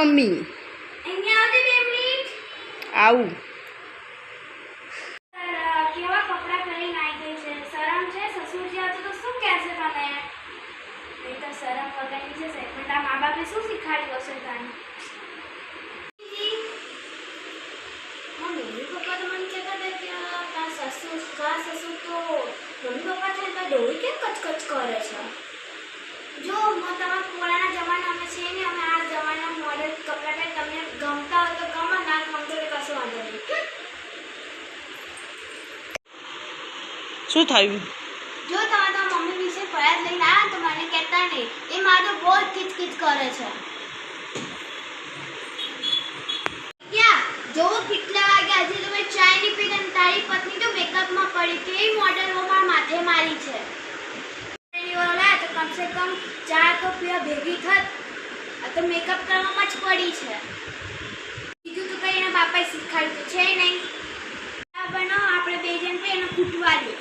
mummy અહીંયા આવજે 2 minute આવું કેવા કપડાં પહેરીને આવી ગઈ છે શરમ છે સસુરજી આવશે તો શું કહેશે તને નહીં તો શરમ વગરની છે સેકન્ડા મા બાપે શું શીખવાડ્યું હશે તને મમ્મી પપ્પા તો મને કહેતા હતા કે તારા સસુર તો મમ્મી પપ્પા છે તો ડોળી કેમ કચકચ કરે છે જો તમારા પુરાણા જમાનામાં છે ને અમે આ જમાના મોડેલ કપડાં પહેરી તમને ગમતા હોય તો ગમે ના ગમતો તો કશો વાંધો નહીં શું થયું જો તમે તમારા મમ્મી વિશે ફરિયાદ લઈને આવ્યા તો મને કહેતા નહીં એ મારે તો બહુ જ કિચકિચ કરે છે ક્યાં જો કેટલા વાગ્યા હજી તમે ચાય નહીં પીને તારી પત્ની તો મેકઅપમાં પડી કેવી મોડેલ મારા માથે મારી છે તો કમસે કમ ચા તો પીવા ભેગી થત આ તો મેકઅપ કરવામાં જ પડી છે બીજું તો કંઈ એના બાપાએ શીખવાડ્યું છે નહીં બનાવો આપણે બે જણ એનો કૂટવા દે